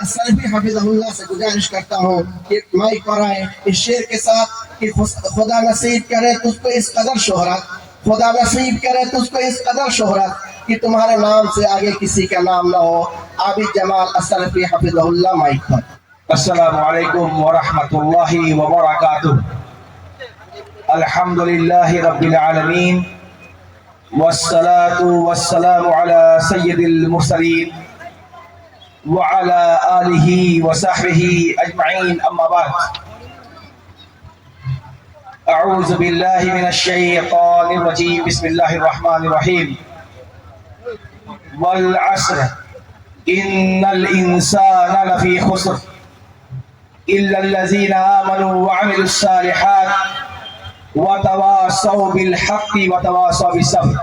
السلفی حفظہ سے گزارش کرتا ہوں کہ مائک پر آئے اس شعر کے ساتھ کہ خدا نصیب کرے تجھ کو اس قدر شہرت، خدا نصیب کرے تجھ کو اس قدر شہرت کہ تمہارے نام سے آگے کسی کا نام نہ ہو۔ عابد جمال السلفی حفظہ اللہ، مائک پر۔ السلام علیکم ورحمۃ اللہ وبرکاتہ۔ الحمدللہ رب العالمین والصلاة والسلام على سید المرسلین وعلى آلہ وصحبہ اجمعین، اما بعد۔ اعوذ باللہ من الشیطان الرجیم، بسم اللہ الرحمن الرحیم۔ والعصر ان الانسان لفی خسر الا الذین آمنوا وعملوا الصالحات وتواصوا بالحق وتواصوا بالصبر۔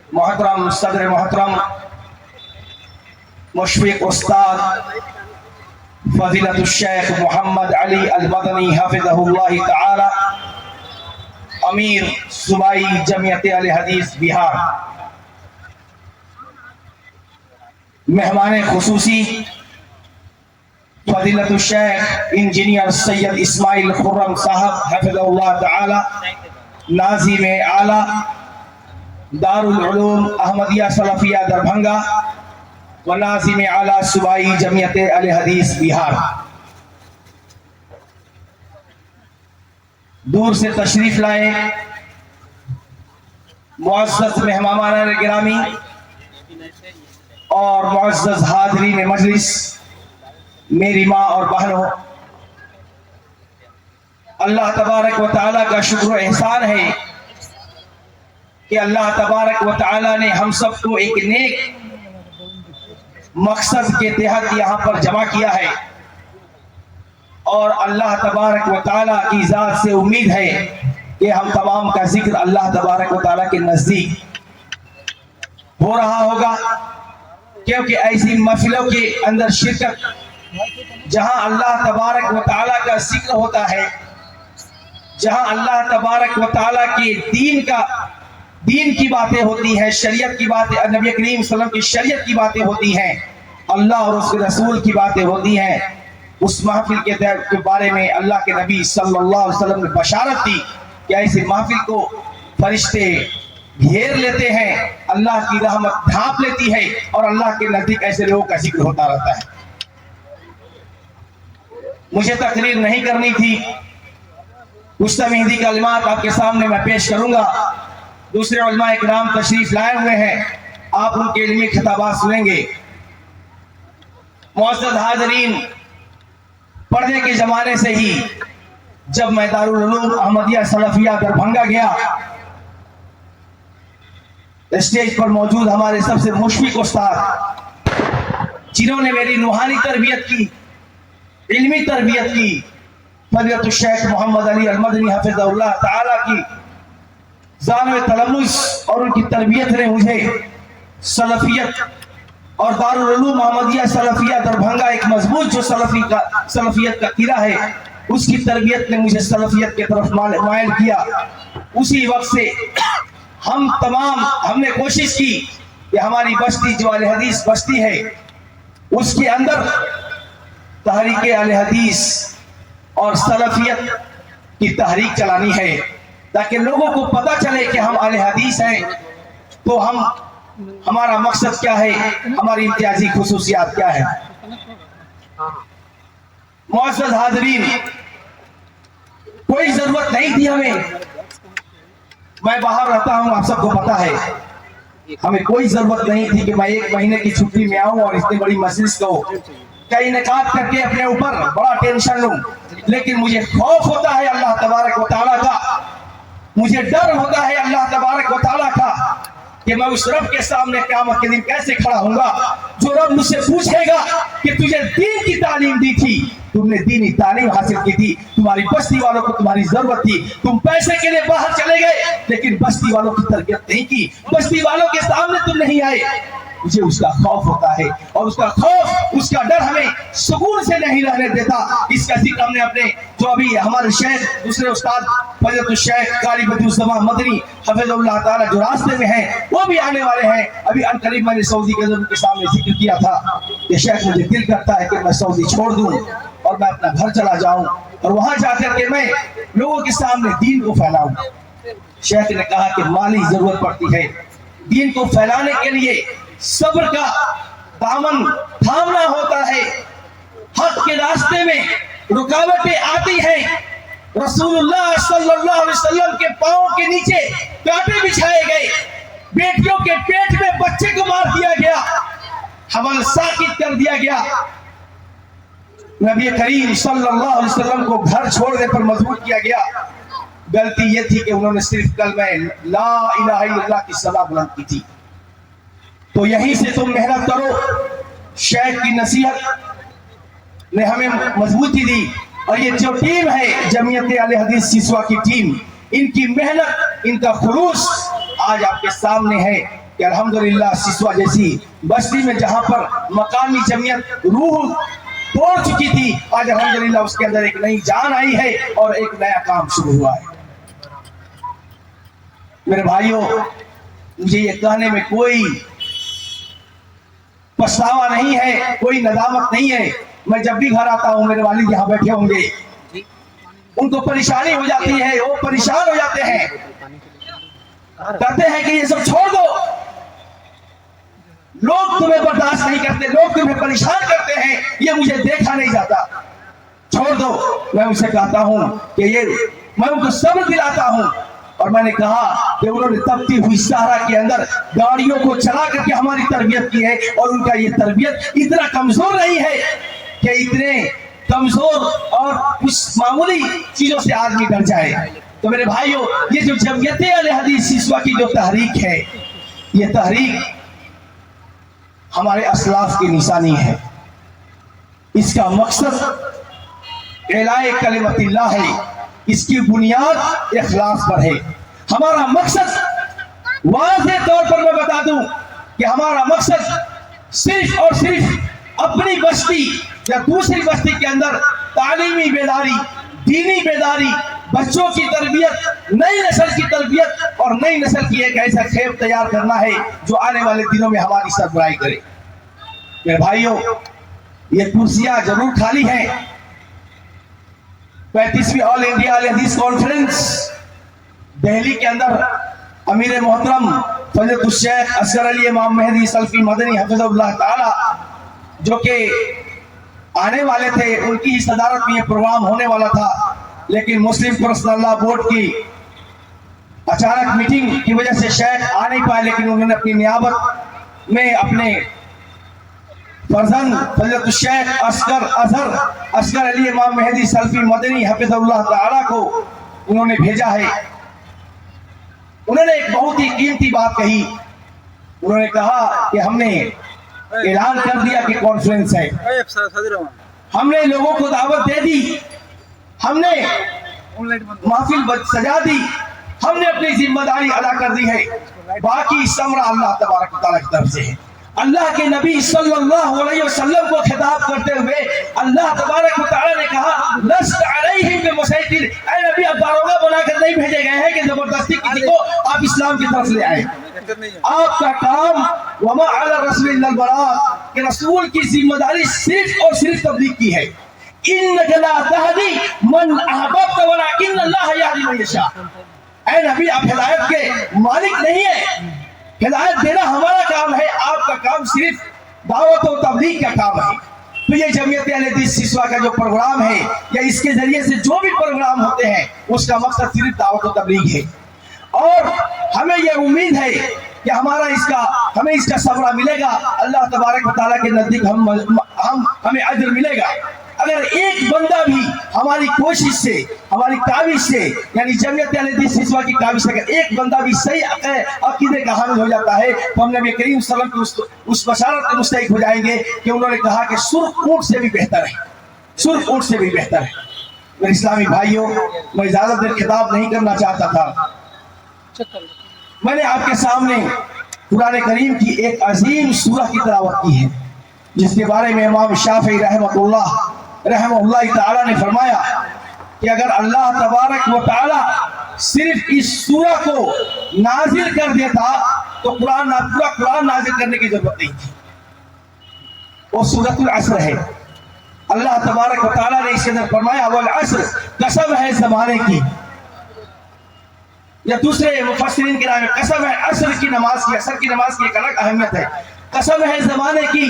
محترم صدر محترم مشفق استاد فضیلت الشیخ محمد علی المدنی حفظہ اللہ تعالی، امیر صوبائی جمعیت اہل حدیث بہار، مہمان خصوصی فضیلت الشیخ انجینئر سید اسماعیل خرم صاحب حفظہ اللہ تعالی، ناظم اعلی دار العلوم احمدیہ سلفیہ دربھنگا و ناظم اعلی صوبائی جمعیت اہل حدیث بہار، دور سے تشریف لائے معزز مہمانان گرامی اور معزز حاضرین مجلس، میری ماں اور بہنوں، اللہ تبارک و تعالیٰ کا شکر و احسان ہے کہ اللہ تبارک و تعالیٰ نے ہم سب کو ایک نیک مقصد کے تحت یہاں پر جمع کیا ہے، اور اللہ تبارک و تعالیٰ کی ذات سے امید ہے کہ ہم تمام کا ذکر اللہ تبارک و تعالیٰ کے نزدیک ہو رہا ہوگا، کیونکہ ایسی محفلوں کے اندر شرکت جہاں اللہ تبارک و تعالیٰ کا ذکر ہوتا ہے، جہاں اللہ تبارک و تعالیٰ کے دین کی باتیں ہوتی ہیں، شریعت کی باتیں، نبی کریم صلی اللہ علیہ وسلم کی شریعت کی باتیں ہوتی ہیں، اللہ اور اس کے رسول کی باتیں ہوتی ہیں، اس محفل کے بارے میں اللہ کے نبی صلی اللہ علیہ وسلم نے بشارت دی کہ ایسی محفل کو فرشتے گھیر لیتے ہیں، اللہ کی رحمت ڈھانپ لیتی ہے، اور اللہ کے نزدیک ایسے لوگوں کا ذکر ہوتا رہتا ہے۔ مجھے تقریر نہیں کرنی تھی، کچھ تمہیدی کلمات آپ کے سامنے میں پیش کروں گا، دوسرے علماء اکرام تشریف لائے ہوئے ہیں، آپ ان کے علمی خطابات سنیں گے۔ معزز حاضرین، پردے کے زمانے سے ہی جب میں دارالعلوم احمدیہ سلفیہ دربھنگا گیا، اسٹیج پر موجود ہمارے سب سے مشفق استاد جنہوں نے میری روحانی تربیت کی، علمی تربیت کی، فضیلت الشیخ محمد علی المدنی حفظہ اللہ تعالی کی ذانو تلمس اور ان کی تربیت نے مجھے سلفیت اور دارالعلوم احمدیہ سلفیہ دربھنگا ایک مضبوط جو سلفیت کا قلعہ ہے، اس کی تربیت نے مجھے سلفیت کی طرف مائل کیا۔ اسی وقت سے ہم نے کوشش کی کہ ہماری بستی جو اہل حدیث بستی ہے، اس کے اندر تحریک اہل حدیث اور سلفیت کی تحریک چلانی ہے، تاکہ لوگوں کو پتہ چلے کہ ہم اہل حدیث ہیں، تو ہمارا مقصد کیا ہے، ہماری امتیازی خصوصیات کیا ہے۔ معزز حاضرین، کوئی ضرورت نہیں تھی ہمیں، میں باہر رہتا ہوں، آپ سب کو پتا ہے، ہمیں کوئی ضرورت نہیں تھی کہ میں ایک مہینے کی چھٹی میں آؤں اور اتنی بڑی مجلس کو کئی انعقاد کر کے اپنے اوپر بڑا ٹینشن لوں، لیکن مجھے خوف ہوتا ہے اللہ تبارک و تعالیٰ کا، مجھے ڈر ہوتا ہے اللہ تبارک و تعالیٰ کا کہ میں اس رب کے سامنے قیامت کے دن کیسے کھڑا ہوں گا، جو رب مجھ سے پوچھے گا کہ تجھے دین کی تعلیم دی تھی، تم نے دینی تعلیم حاصل کی تھی، تمہاری بستی والوں کو تمہاری ضرورت تھی، تم پیسے کے لیے باہر چلے گئے لیکن بستی والوں کی تربیت نہیں کی، بستی والوں کے سامنے تم نہیں آئے، مجھے اس کا خوف ہوتا ہے، اور اس کا خوف، اس کا ڈر ہمیں سکون سے نہیں رہنے دیتا۔ اس کا ذکر ہم نے اپنے جو ابھی ہمارے شیخ دوسرے استاد فضیلت الشیخ قاری بدیعالزمان مدنی حفظ اللہ تعالیٰ جو راستے میں ہیں وہ بھی آنے والے ہیں۔ ابھی عنقریب میں نے سعودی کے کے سامنے ذکر کیا تھا کہ شیخ مجھے دل کرتا ہے کہ میں سعودی چھوڑ دوں اور میں اپنا گھر چلا جاؤں اور وہاں جا کر کے میں لوگوں کے سامنے دین کو پھیلاؤں۔ شیخ نے کہا کہ مالی ضرورت پڑتی ہے، دین کو پھیلانے کے لیے صبر کا دامن تھامنا ہوتا ہے، حق کے راستے میں رکاوٹیں آتی ہیں۔ رسول اللہ صلی اللہ علیہ وسلم کے پاؤں کے نیچے کانٹے بچھائے گئے، بیٹیوں کے پیٹ میں بچے کو مار دیا گیا، حمل ساکت کر دیا گیا۔ نبی کریم صلی اللہ علیہ وسلم کو گھر چھوڑنے پر مجبور کیا گیا۔ غلطی یہ تھی کہ انہوں نے صرف کلمہ لا الہ الا اللہ کی صدا بلند کی تھی۔ تو یہیں سے تم محنت کرو۔ شیخ کی نصیحت نے ہمیں مضبوطی دی، اور یہ جو ٹیم ہے جمعیت اہل حدیث سیسوا کی ٹیم، ان کی محنت، ان کا خلوص آج آپ کے سامنے ہے کہ الحمدللہ سیسوا جیسی بستی میں جہاں پر مقامی جمعیت روح توڑ چکی تھی، آج الحمدللہ اس کے اندر ایک نئی جان آئی ہے اور ایک نیا کام شروع ہوا ہے۔ میرے بھائیوں، مجھے یہ کہنے میں کوئی پچھتاوا نہیں ہے، کوئی ندامت نہیں ہے۔ میں جب بھی گھر آتا ہوں، میرے والد یہاں بیٹھے ہوں گے، ان کو پریشانی ہو جاتی ہے، وہ پریشان ہو جاتے ہیں، کہتے ہیں کہ یہ سب چھوڑ دو، لوگ تمہیں برداشت نہیں کرتے، لوگ تمہیں پریشان کرتے ہیں، یہ مجھے دیکھا نہیں جاتا، چھوڑ دو۔ میں ان سے کہتا ہوں کہ میں ان کو صبر دلاتا ہوں، اور میں نے کہا کہ انہوں نے تپتی ہوئی صحرا کے اندر گاڑیوں کو چلا کر کے ہماری تربیت کی ہے، اور ان کا یہ تربیت اتنا کمزور نہیں ہے کہ اتنے کمزور اور کچھ معمولی چیزوں سے آدمی ڈر جائے۔ تو میرے بھائیوں، یہ جو جمعیت اہل حدیث سیسوا کی جو تحریک ہے، یہ تحریک ہمارے اسلاف کی نشانی ہے۔ اس کا مقصد اعلاء کلمت اللہ ہے، اس کی بنیاد اخلاص پر ہے۔ ہمارا مقصد واضح طور پر میں بتا دوں کہ ہمارا مقصد صرف اور صرف اپنی بستی یا دوسری بستی کے اندر تعلیمی بیداری، دینی بیداری، بچوں کی تربیت، نئی نسل کی تربیت اور نئی نسل کی ایک ایسا خیب تیار کرنا ہے جو آنے والے دنوں میں ہماری سربراہی کرے۔ میرے بھائیوں، یہ کرسیاں ضرور خالی ہیں۔ 35ویں آل انڈیا اہل حدیث کانفرنس دہلی کے اندر امیر محترم فضیلت الشیخ اصغر علی امام مہدی سلفی مدنی حفظ اللہ تعالی جو کہ آنے والے تھے، ان کی صدارت میں یہ پروگرام ہونے والا تھا، لیکن مسلم پرسنل لا بورڈ کی اچانک میٹنگ کی وجہ سے شیخ آ نہیں پائے، لیکن انہوں نے اپنی نیابت میں اپنے فرزند فضیلت الشیخ اصغر علی امام مہدی سلفی مدنی حفظ اللہ تعالی کو انہوں نے بھیجا ہے۔ انہوں نے ایک بہت ہی قیمتی بات کہی۔ انہوں نے کہا کہ ہم نے اعلان کر دیا کہ کانفرنس ہے، ہم نے لوگوں کو دعوت دے دی، ہم نے محفل سجا دی، ہم نے اپنی ذمہ داری ادا کر دی ہے، باقی ثمرہ اللہ تبارک و تعالیٰ کی طرف سے ہے۔ اللہ کے نبی صلی اللہ علیہ وسلم کو خطاب کرتے ہوئے اللہ تبارک و تعالیٰ نے کہا لست علیہم بمسیطر، اے نبی آپ داروغہ بنا کر نہیں بھیجے گئے ہیں کہ زبردستی کسی کو آپ اسلام کی طرف لے آئے۔ آپ کا کام وما علی الرسول الا البلاغ، کہ رسول کی ذمہ داری صرف اور صرف تبلیغ کی ہے۔ انک لا تہدی من احببت ولکن اللہ یہدی من یشاء، اے نبی آپ ہدایت کے مالک نہیں ہیں، ہدایت دینا ہمارا کام ہے، آپ کا کام صرف دعوت و تبلیغ کا کام ہے۔ تو یہ جمعیت اہل حدیث سیسوا کا جو پروگرام ہے یا اس کے ذریعے سے جو بھی پروگرام ہوتے ہیں اس کا مقصد صرف دعوت و تبلیغ ہے، اور ہمیں یہ امید ہے کہ ہمیں اس کا ثمرہ ملے گا، اللہ تبارک و تعالیٰ کے نزدیک ہمیں اجر ملے گا۔ اگر ایک بندہ بھی ہماری کوشش سے، ہماری کاوش سے، یعنی جمعیت اہل حدیث سیسوا کی کاوش سے اگر ایک بندہ بھی صحیح عقیدے کا حامل ہو جاتا ہے تو ہم نبی کریم صلی اللہ علیہ وسلم کی اس بشارت کے مستحق ہو جائیں گے کہ انہوں نے کہا کہ سرخ اونٹ سے بھی بہتر ہے، سرخ اونٹ سے بھی بہتر ہے۔ میرے اسلامی بھائیوں، میں زیادہ دیر خطاب نہیں کرنا چاہتا تھا، میں نے آپ کے سامنے قرآن کریم کی ایک عظیم سورہ کی تلاوت کی ہے، جس کے بارے میں امام شافعی رحمہ اللہ تعالی نے فرمایا کہ اگر اللہ تبارک و تعالی صرف اس سورہ کو نازل کر دیتا تو پورا قرآن نازل کرنے کی ضرورت نہیں تھی۔ وہ سورۃ العصر ہے۔ اللہ تبارک و تعالی نے اس کے اندر فرمایا والعصر، قسم ہے زمانے کی، یا دوسرے مفسرین کے نام قسم ہے عصر کی نماز کی، عصر کی نماز کی ایک الگ اہمیت ہے، قسم ہے زمانے کی،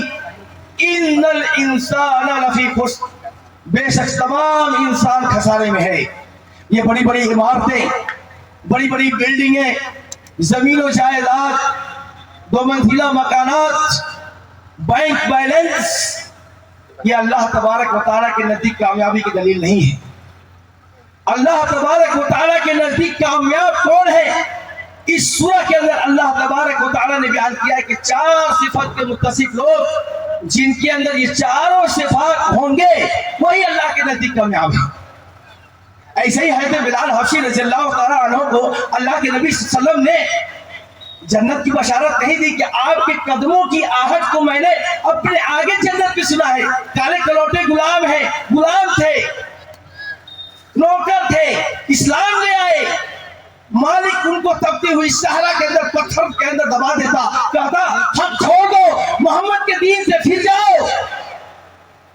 ان الانسان لفی خسر، بے شک تمام انسان خسارے میں ہے۔ یہ بڑی بڑی عمارتیں، بڑی بڑی بلڈنگیں، زمین و جائیداد، 2 منزلہ مکانات، بینک بیلنس، یہ اللہ تبارک و تعالیٰ کے نزدیک کامیابی کی دلیل نہیں ہے۔ اللہ تبارک و تعالیٰ کے نزدیک کامیاب کون ہے؟ اس سورہ کے اندر اللہ تبارک و تعالیٰ نے بیان کیا ہے کہ 4 صفات کے متصف لوگ جن کے اندر یہ چاروں صفات ہوں گے وہی اللہ کے نزدیک کامیاب ہے۔ ایسے ہی حضرت بلال حبشی رضی اللہ تعالیٰ عنہ کو اللہ کے نبی صلی اللہ علیہ وسلم نے جنت کی بشارت نہیں دی کہ آپ کے قدموں کی آہٹ کو میں نے اپنے آگے جنت پہ سنا ہے۔ کالے کلوٹے غلام ہیں، غلام تھے، نوکر تھے، اسلام لے آئے، مالک ان کو تپتی ہوئی صحرا کے اندر پتھر کے اندر دبا دیتا، کہتا حق چھوڑ دو، محمد کے دین سے پھر جاؤ،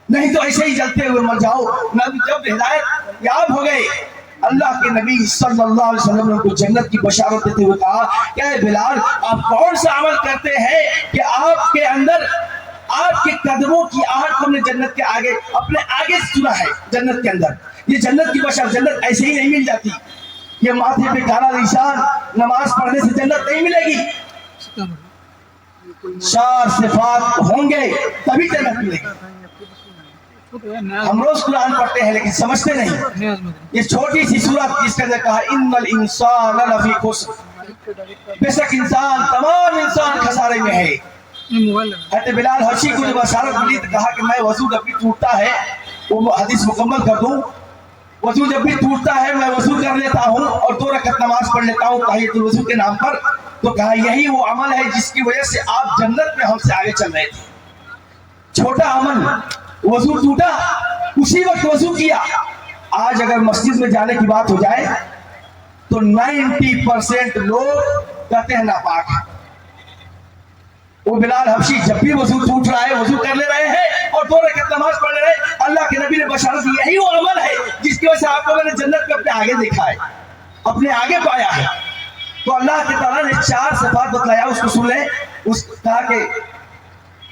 نہیں تو ایسے ہی جلتے ہوئے مر جاؤ۔ جب ہدایت یاب ہو گئے، اللہ کے نبی صلی اللہ علیہ وسلم نے ان کو جنت کی بشارت دیتے ہوئے کہا کہ اے بلال، آپ کون سا عمل کرتے ہیں کہ آپ کے اندر آپ کے قدموں کی آہٹ ہم نے جنت کے آگے اپنے آگے سنا ہے۔ جنت کے اندر یہ جنت کی بشارت، جنت ایسے ہی نہیں مل جاتی، یہ ماتھے پہ کالا نشان نماز پڑھنے سے جنت نہیں ملے گی، 4 صفات ہوں گے تبھی جنت ملے گی۔ ہم روز قرآن پڑھتے ہیں لیکن سمجھتے نہیں۔ یہ چھوٹی سی سورت جس کے اندر کہا ان الانسان لفی خسر، بے شک انسان، تمام انسان خسارے میں ہے۔ حضرت بلال حبشی کو جب بشارت ملی تو کہا کہ میں وضو جب بھی ٹوٹتا ہے، وہ حدیث مکمل کر دوں، وضو جب بھی ٹوٹتا ہے میں وضو کر لیتا ہوں اور 2 رکعت نماز پڑھ لیتا ہوں تحیۃ الوضو کے نام پر۔ تو کہا یہی وہ عمل ہے جس کی وجہ سے آپ جنت میں ہم سے آگے چل رہے تھے۔ چھوٹا عمل، وضو ٹوٹا اسی وقت وضو کیا۔ آج اگر مسجد میں جانے کی بات ہو جائے تو 90% لوگ کہتے ہیں ناپاک ہے۔ وہ بلال حبشی جب بھی وضو ٹوٹ رہا ہے وضو کر لے رہے ہیں اور 2 رکعت نماز پڑھ لے رہے ہیں۔ اللہ کے نبی نے بشارت دی یہی وہ عمل ہے جس کی وجہ سے آپ کو میں نے جنت میں اپنے آگے دیکھا ہے، اپنے آگے پایا ہے۔ تو اللہ کے تعالیٰ نے 4 صفات بتلایا، اس کو سن لیں۔ اس کہا کہ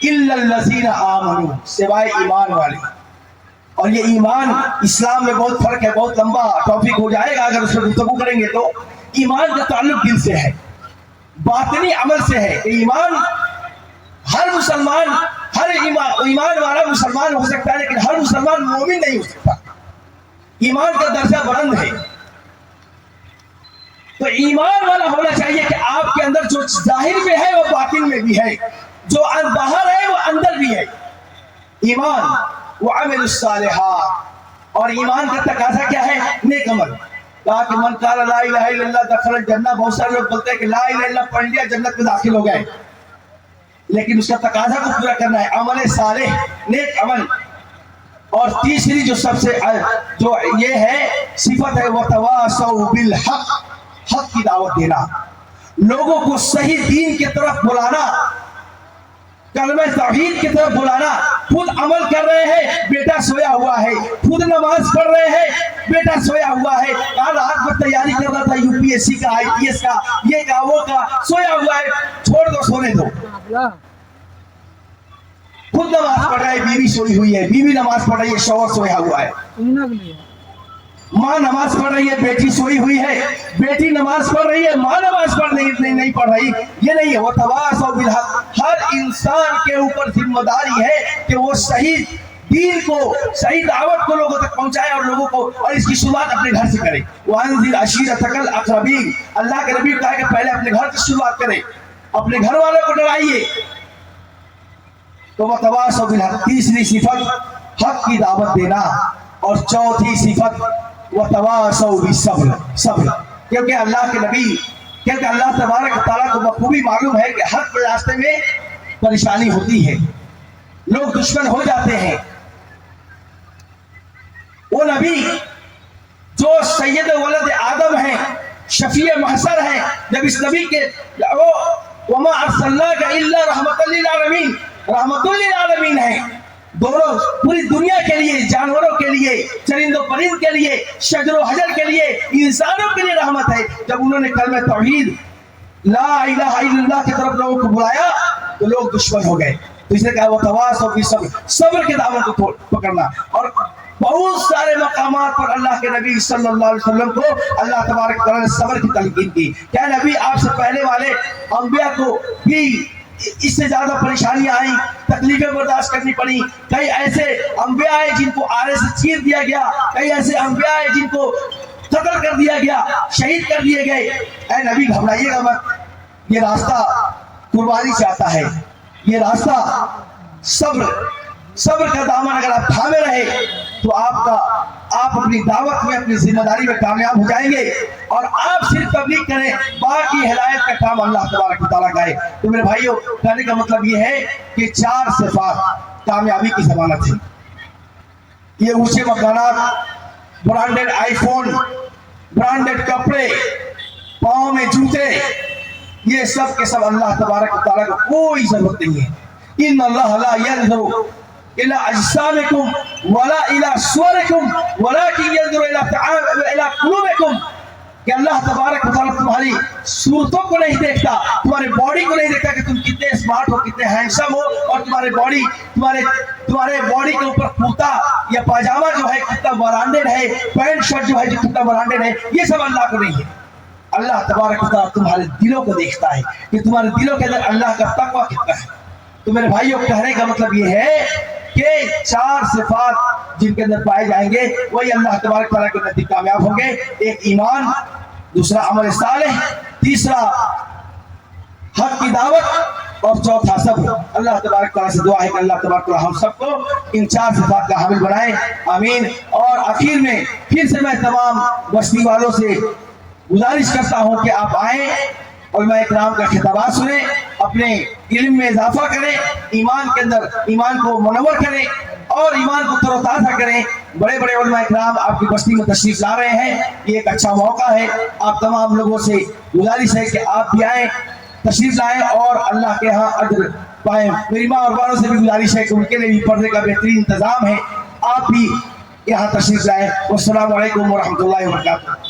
الا الذین آمنوا، سوائے ایمان والے۔ اور یہ ایمان اسلام میں بہت فرق ہے، بہت لمبا ٹاپک ہو جائے گا اگر اس پر گفتگو کریں گے۔ تو ایمان کا تعلق دل سے ہے، باطنی عمل سے ہے۔ ایمان ہر مسلمان، ہر ایمان والا مسلمان ہو سکتا ہے لیکن ہر مسلمان مومن نہیں ہو سکتا۔ ایمان کا درجہ بلند ہے۔ تو ایمان والا ہونا چاہیے کہ آپ کے اندر جو ظاہر میں ہے وہ باطن میں بھی ہے، جو باہر ہے وہ اندر بھی ہے۔ ایمان وعمل الصالحات، اور ایمان کا تقاضا کیا ہے؟ نیک عمل۔ کہا کہ من قال لا الہ الا اللہ دخل الجنہ، بہت سارے لوگ بولتے ہیں کہ لا الہ الا اللہ پڑھ لیا جنت میں داخل ہو گئے، لیکن اس کا تقاضا کو پورا کرنا ہے، عمل صالح، نیک عمل۔ اور تیسری جو سب سے جو یہ ہے صفت ہے وتواصوا بالحق، حق کی دعوت دینا، لوگوں کو صحیح دین کی طرف بلانا، کلمہ توحید کی طرف بلانا۔ خود عمل کر رہے ہیں، بیٹا سویا ہوا ہے، خود نماز پڑھ رہے ہیں، بیٹا سویا ہوا ہے، رات میں تیاری کر رہا تھا UPSC کا، IPS کا، یہ کا وہ کا، سویا ہوا ہے، چھوڑ دو، سونے دو۔ خود نماز پڑھ رہا ہے، بیوی سوئی ہوئی ہے، بیوی نماز پڑھ رہی ہے، شوہر سویا ہوا ہے، ماں نماز پڑھ رہی ہے، بیٹی سوئی ہوئی ہے، بیٹی نماز پڑھ رہی ہے، ماں نماز نہیں پڑھ رہی، یہ نہیں ہے۔ وتواصوا بالحق، ہر انسان کے اوپر ذمہ داری ہے کہ وہ صحیح دین کو، صحیح دعوت کو لوگوں تک پہنچائے اور لوگوں کو، اور اس کی شروعات اپنے گھر سے کرے۔ وانذر عشیرتک الاقربین، اللہ کے نبی کہا کہ پہلے اپنے گھر سے شروعات کرے، اپنے گھر والوں کو ڈرائیے۔ تو وتواصوا بالحق، تیسری صفت حق کی دعوت دینا، اور چوتھی صفت وتواصوا بالصبر، صبر، کیونکہ اللہ کے نبی کیونکہ اللہ تبارک و تعالیٰ کو بخوبی معلوم ہے کہ حق کے راستے میں پریشانی ہوتی ہے، لوگ دشمن ہو جاتے ہیں۔ وہ نبی جو سید ولد آدم ہیں، شفیع محشر ہیں، جب اس نبی کے وما ارسلناک الا رحمۃ للعالمین، رحمۃ للعالمین ہیں، دونوں پوری دنیا کے لیے، جانوروں کے لیے، چرند و پرند کے لیے، شجر و حجر کے لیے، انسانوں کے لیے رحمت ہے۔ جب انہوں نے کلمہ توحید لا الہ الا اللہ کی طرف لوگوں کو بلایا تو لوگ دشمن ہو گئے۔ تو اس نے کہا وہ تواصوا بالصبر، صبر کے دامن کو پکڑنا۔ اور بہت سارے مقامات پر اللہ کے نبی صلی اللہ علیہ وسلم کو اللہ تبارک تعالیٰ نے صبر کی تلقین کی۔ کیا نبی آپ سے پہلے والے انبیاء کو بھی اس سے زیادہ پریشانیاں آئیں، تکلیفیں برداشت کرنی پڑی؟ کئی ایسے انبیاء ہیں جن کو آرے سے چیر دیا گیا، کئی ایسے انبیاء ہیں جن کو قتل کر دیا گیا، شہید کر دیے گئے۔ اے نبی گھبرائیے گا مت، یہ راستہ قربانی سے آتا ہے، یہ راستہ صبر کا دامن اگر آپ تھامے رہے تو آپ اپنی دعوت میں، اپنی ذمہ داری میں کامیاب ہو جائیں گے، اور آپ صرف تبلیغ کریں، باقی ہدایت کا کام اللہ تبارک و تعالیٰ کا ہے۔ تو میرے بھائیوں، کہنے کا مطلب یہ ہے کہ 4 صفات کامیابی کی ضمانت ہے۔ یہ اونچے مکانات، برانڈڈ آئی فون، برانڈڈ کپڑے، پاؤں میں جوتے، یہ سب کے سب اللہ تبارک و تعالیٰ کو کوئی ضرورت نہیں ہے۔ ان اللہ لا ينظر الى اجسامکم ولا الى صورکم ولكن ينظر الى قلوبکم، کہ اللہ تبارک و تعالیٰ تمہاری صورتوں کو نہیں دیکھتا، تمہارے باڈی کو نہیں دیکھتا کہ تم کتنے اسمارٹ ہو، کتنے ہینڈسم ہو، اور تمہارے باڈی کے اوپر کرتا یا پاجامہ جو ہے کتنا برانڈڈ ہے، پینٹ شرٹ جو ہے کتنا برانڈڈ ہے، یہ سب اللہ کو نہیں ہے۔ اللہ تبارک و تعالیٰ تمہارے دلوں کو دیکھتا ہے کہ تمہارے دلوں کے اندر اللہ کا تقویٰ کتنا ہے۔ تو میرے بھائیوں، کہنے کا مطلب یہ ہے کہ 4 صفات جن کے اندر پائے جائیں گے وہی اللہ تبارک تعالیٰ کے نزدیک کامیاب ہوں گے۔ ایک ایمان، دوسرا عمل صالح، تیسرا حق کی دعوت، اور چوتھا صبر۔ اللہ تبارک تعالیٰ سے دعا ہے کہ اللہ تبارک تعالیٰ ہم سب کو ان 4 صفات کا حامل بنائے، آمین۔ اور آخر میں پھر سے میں تمام بستی والوں سے گزارش کرتا ہوں کہ آپ آئیں، علماء اکرام کا خطابات سنیں، اپنے علم میں اضافہ کریں، ایمان کے اندر ایمان کو منور کریں اور ایمان کو تر و تازہ کریں۔ بڑے بڑے علماء اکرام آپ کی بستی میں تشریف لا رہے ہیں، یہ ایک اچھا موقع ہے۔ آپ تمام لوگوں سے گزارش ہے کہ آپ بھی آئیں، تشریف لائیں اور اللہ کے ہاں اجر پائیں۔ میری ماں اور بہنوں سے بھی گزارش ہے کہ ان کے لیے بھی پردے کا بہترین انتظام ہے، آپ بھی یہاں تشریف لائیں۔ والسلام علیکم ورحمۃ اللہ وبرکاتہ۔